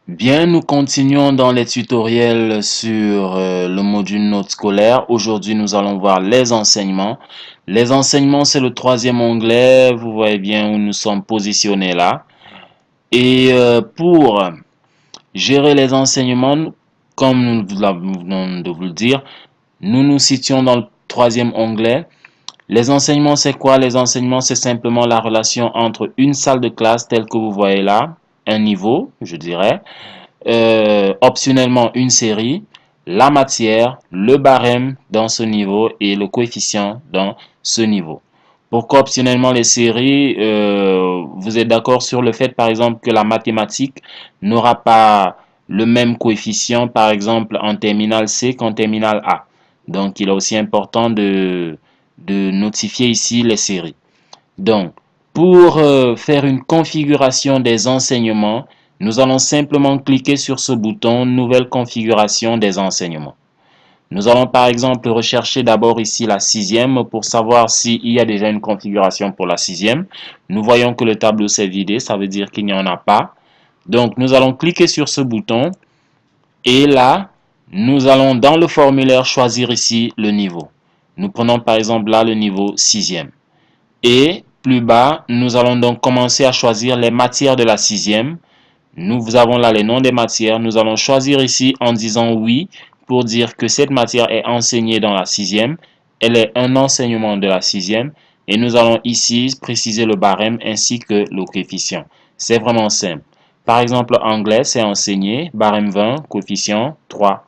Bien, nous continuons dans les tutoriels sur le module notes scolaires. Aujourd'hui, nous allons voir les enseignements. Les enseignements, c'est le troisième onglet. Vous voyez bien où nous sommes positionnés là. Et pour gérer les enseignements, comme nous venons de vous le dire, nous nous situons dans le troisième onglet. Les enseignements, c'est quoi? Les enseignements, c'est simplement la relation entre une salle de classe telle que vous voyez là, un niveau, je dirais, optionnellement une série, la matière, le barème dans ce niveau et le coefficient dans ce niveau. Pourquoi optionnellement les séries? Vous êtes d'accord sur le fait, par exemple, que la mathématique n'aura pas le même coefficient, par exemple, en terminale C qu'en terminale A. Donc, il est aussi important de notifier ici les séries. Donc, pour faire une configuration des enseignements, nous allons simplement cliquer sur ce bouton Nouvelle configuration des enseignements. Nous allons par exemple rechercher d'abord ici la sixième pour savoir s'il y a déjà une configuration pour la sixième. Nous voyons que le tableau s'est vidé, ça veut dire qu'il n'y en a pas. Donc, nous allons cliquer sur ce bouton et là, nous allons dans le formulaire choisir ici le niveau. Nous prenons par exemple là le niveau sixième. Et plus bas, nous allons donc commencer à choisir les matières de la sixième. Nous avons là les noms des matières. Nous allons choisir ici en disant oui pour dire que cette matière est enseignée dans la sixième. Elle est un enseignement de la sixième. Et nous allons ici préciser le barème ainsi que le coefficient. C'est vraiment simple. Par exemple, anglais, c'est enseigné, barème 20, coefficient 3.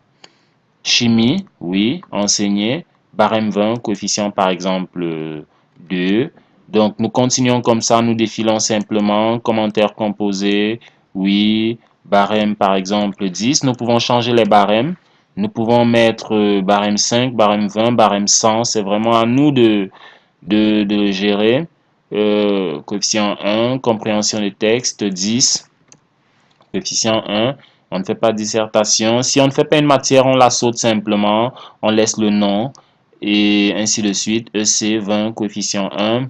Chimie, oui, enseigné, barème 20, coefficient par exemple 2. Donc, nous continuons comme ça, nous défilons simplement, commentaire composé, oui, barème par exemple 10. Nous pouvons changer les barèmes. Nous pouvons mettre barème 5, barème 20, barème 100. C'est vraiment à nous de gérer. Coefficient 1, compréhension des textes 10. Coefficient 1, on ne fait pas de dissertation. Si on ne fait pas une matière, on la saute simplement, on laisse le nom et ainsi de suite. EC 20, coefficient 1.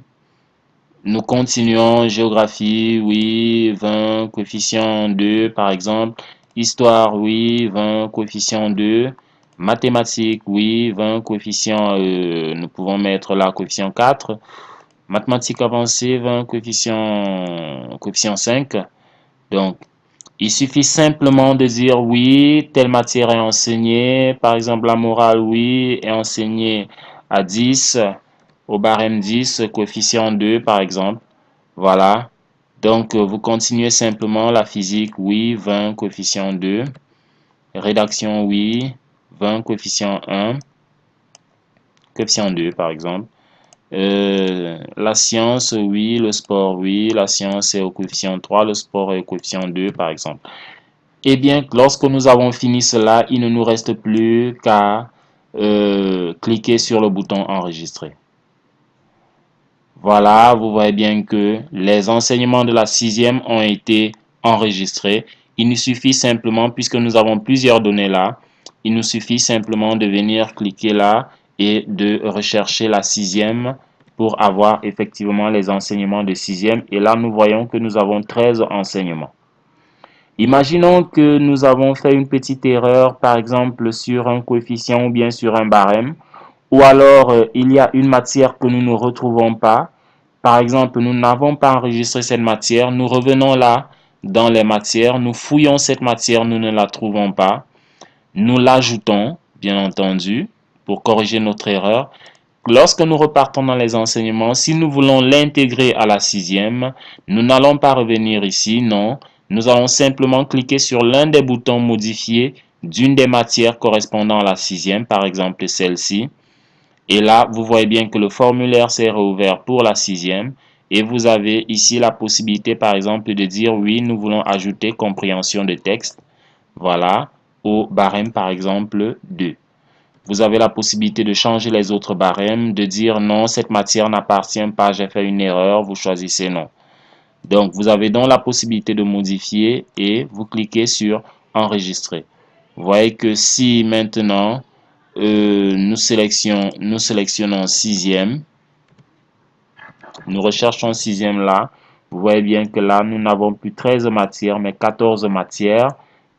Nous continuons, géographie, oui, 20, coefficient 2 par exemple. Histoire, oui, 20, coefficient 2. Mathématiques, oui, 20, coefficient, nous pouvons mettre là coefficient 4. Mathématiques avancées, 20, coefficient 5. Donc, il suffit simplement de dire oui, telle matière est enseignée. Par exemple, la morale, oui, est enseignée à 10, au barème 10, coefficient 2, par exemple. Voilà. Donc, vous continuez simplement la physique, oui, 20, coefficient 2. Rédaction, oui, 20, coefficient 1, coefficient 2, par exemple. La science, oui, le sport, oui, la science est au coefficient 3, le sport est au coefficient 2, par exemple. Eh bien, lorsque nous avons fini cela, il ne nous reste plus qu'à cliquer sur le bouton enregistrer. Voilà, vous voyez bien que les enseignements de la sixième ont été enregistrés. Il nous suffit simplement, puisque nous avons plusieurs données là, il nous suffit simplement de venir cliquer là et de rechercher la sixième pour avoir effectivement les enseignements de sixième. Et là, nous voyons que nous avons 13 enseignements. Imaginons que nous avons fait une petite erreur, par exemple sur un coefficient ou bien sur un barème, ou alors il y a une matière que nous ne retrouvons pas. Par exemple, nous n'avons pas enregistré cette matière, nous revenons là dans les matières, nous fouillons cette matière, nous ne la trouvons pas, nous l'ajoutons, bien entendu, pour corriger notre erreur. Lorsque nous repartons dans les enseignements, si nous voulons l'intégrer à la sixième, nous n'allons pas revenir ici, non. Nous allons simplement cliquer sur l'un des boutons modifiés d'une des matières correspondant à la sixième, par exemple celle-ci. Et là, vous voyez bien que le formulaire s'est rouvert pour la sixième. Et vous avez ici la possibilité, par exemple, de dire oui, nous voulons ajouter compréhension de texte. Voilà, au barème, par exemple, 2. Vous avez la possibilité de changer les autres barèmes, de dire non, cette matière n'appartient pas, j'ai fait une erreur, vous choisissez non. Donc, vous avez donc la possibilité de modifier et vous cliquez sur enregistrer. Vous voyez que si maintenant nous sélectionnons sixième, nous recherchons sixième là, vous voyez bien que là, nous n'avons plus 13 matières, mais 14 matières.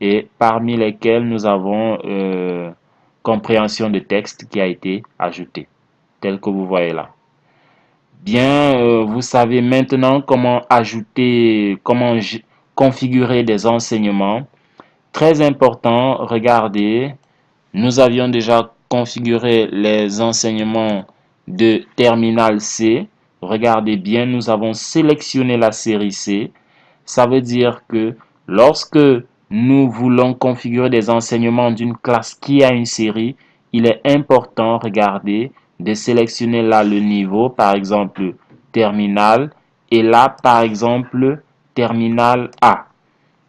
et parmi lesquels nous avons compréhension de texte qui a été ajoutée, tel que vous voyez là. Bien, vous savez maintenant comment ajouter, configurer des enseignements. Très important, regardez, nous avions déjà configuré les enseignements de terminal C. Regardez bien, nous avons sélectionné la série C. Ça veut dire que lorsque nous voulons configurer des enseignements d'une classe qui a une série, il est important, regardez, de sélectionner là le niveau, par exemple terminal, et là, par exemple, terminal A.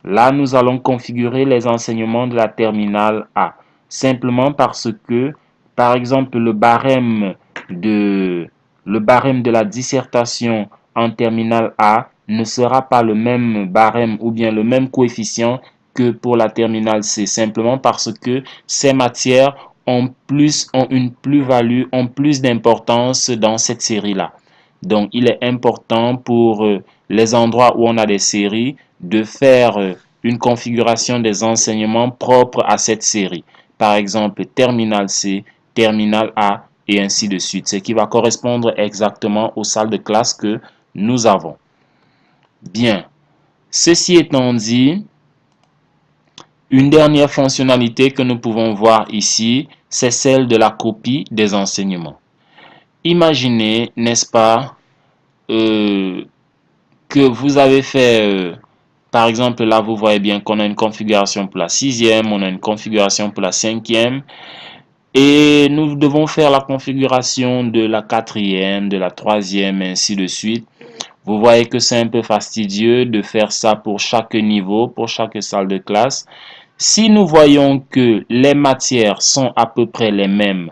Là, nous allons configurer les enseignements de la terminale A. Simplement parce que, par exemple, le barème de la dissertation en terminale A ne sera pas le même barème ou bien le même coefficient que pour la terminale C. Simplement parce que ces matières ont une plus-value, ont plus d'importance dans cette série-là. Donc, il est important pour les endroits où on a des séries de faire une configuration des enseignements propres à cette série. Par exemple, terminal C, terminal A et ainsi de suite. Ce qui va correspondre exactement aux salles de classe que nous avons. Bien. Ceci étant dit, une dernière fonctionnalité que nous pouvons voir ici, c'est celle de la copie des enseignements. Imaginez, n'est-ce pas, que vous avez fait, par exemple, là, vous voyez bien qu'on a une configuration pour la 6e, on a une configuration pour la 5e, et nous devons faire la configuration de la 4e, de la 3e, ainsi de suite. Vous voyez que c'est un peu fastidieux de faire ça pour chaque niveau, pour chaque salle de classe. Si nous voyons que les matières sont à peu près les mêmes,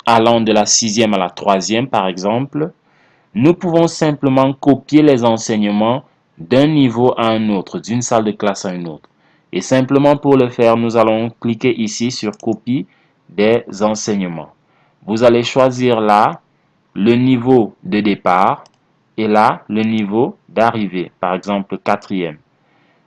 allant de la 6e à la 3e, par exemple, nous pouvons simplement copier les enseignements d'un niveau à un autre, d'une salle de classe à une autre. Et simplement pour le faire, nous allons cliquer ici sur copie des enseignements. Vous allez choisir là le niveau de départ et là le niveau d'arrivée, par exemple 4e.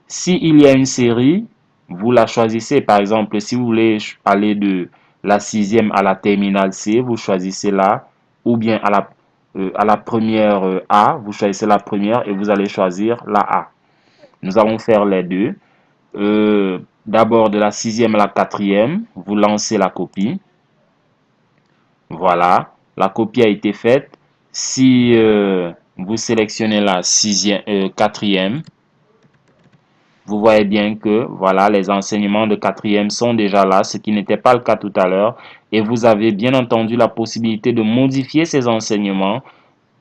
S'il y a une série, vous la choisissez. Par exemple, si vous voulez aller de la 6e à la terminale C, vous choisissez là, ou bien à la première A, vous choisissez la première et vous allez choisir la A. Nous allons faire les deux. D'abord de la 6e à la 4e, vous lancez la copie. Voilà, la copie a été faite. Si vous sélectionnez la 4e, vous voyez bien que voilà, les enseignements de 4e sont déjà là, ce qui n'était pas le cas tout à l'heure. Et vous avez bien entendu la possibilité de modifier ces enseignements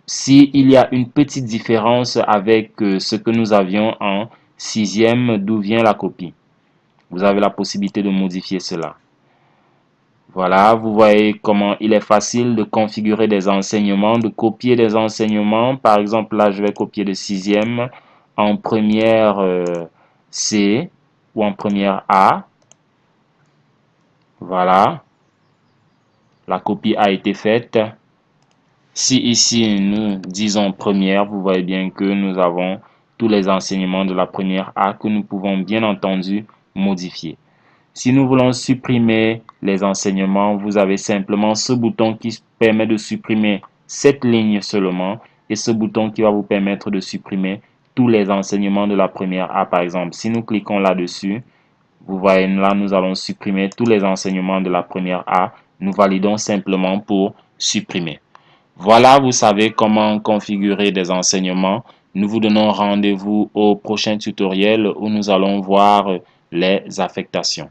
s'il y a une petite différence avec ce que nous avions en 6e, d'où vient la copie. Vous avez la possibilité de modifier cela. Voilà, vous voyez comment il est facile de configurer des enseignements, de copier des enseignements. Par exemple, là, je vais copier de 6e en première C ou en première A. Voilà, la copie a été faite. Si ici, nous disons première, vous voyez bien que nous avons tous les enseignements de la première A que nous pouvons bien entendu modifier. Si nous voulons supprimer les enseignements, vous avez simplement ce bouton qui permet de supprimer cette ligne seulement et ce bouton qui va vous permettre de supprimer tous les enseignements de la première A. Par exemple, si nous cliquons là-dessus, vous voyez là, nous allons supprimer tous les enseignements de la première A. Nous validons simplement pour supprimer. Voilà, vous savez comment configurer des enseignements. Nous vous donnons rendez-vous au prochain tutoriel où nous allons voir les affectations.